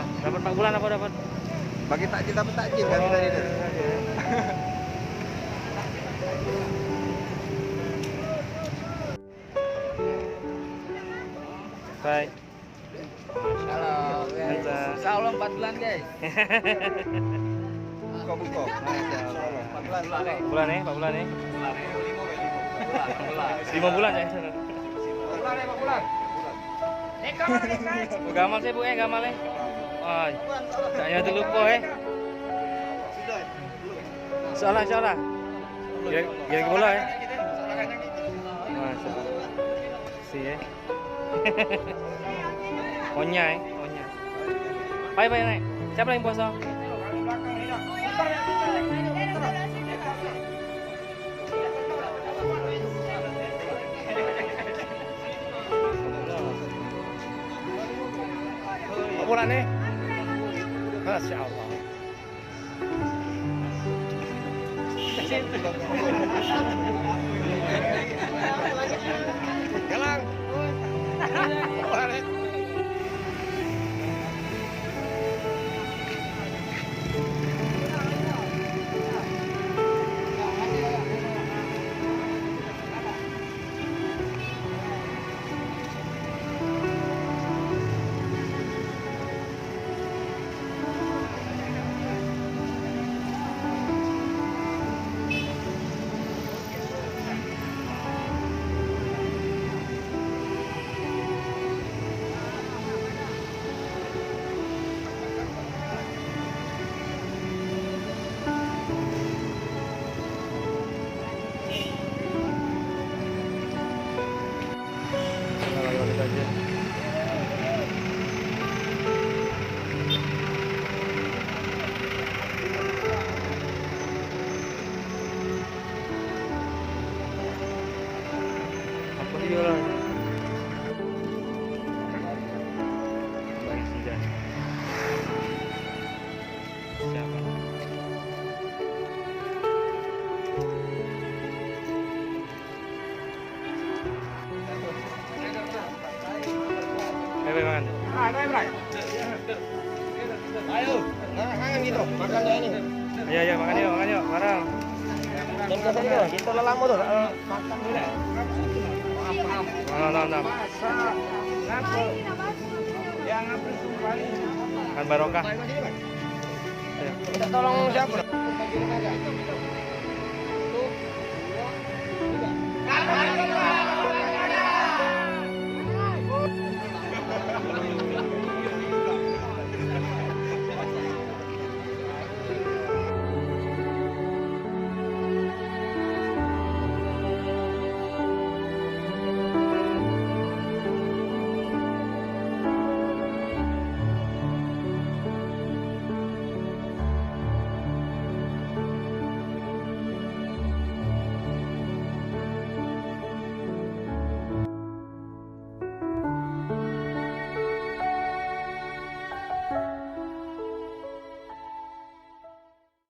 dapat 4 bulan apa dapat? Bagi takjil dapat takjil kami tadi itu. Baik. Halo, guys. Insya Allah 4 bulan guys. Buka. Masya Allah. 4 bulan. Bulan ya, 4 bulan ya. 5 bulan ya. 5 bulan. Gamal sih Bu gamal ya. Wah, saya tuh lupa Salah. Gila bola ya. Masya Allah. Si ya. Onya. Baik naik. Siapa yang puasa? Bulan nih. Masya Allah. Galang. Makan. Ayo, kangen gitu, makan ya ini. Iya, makan yuk, bareng. Dan kasih itu, kita lelangmu tuh, makan dulu. Maaf. Yang apa sumpah? Kan barokah. Minta tolong siapa?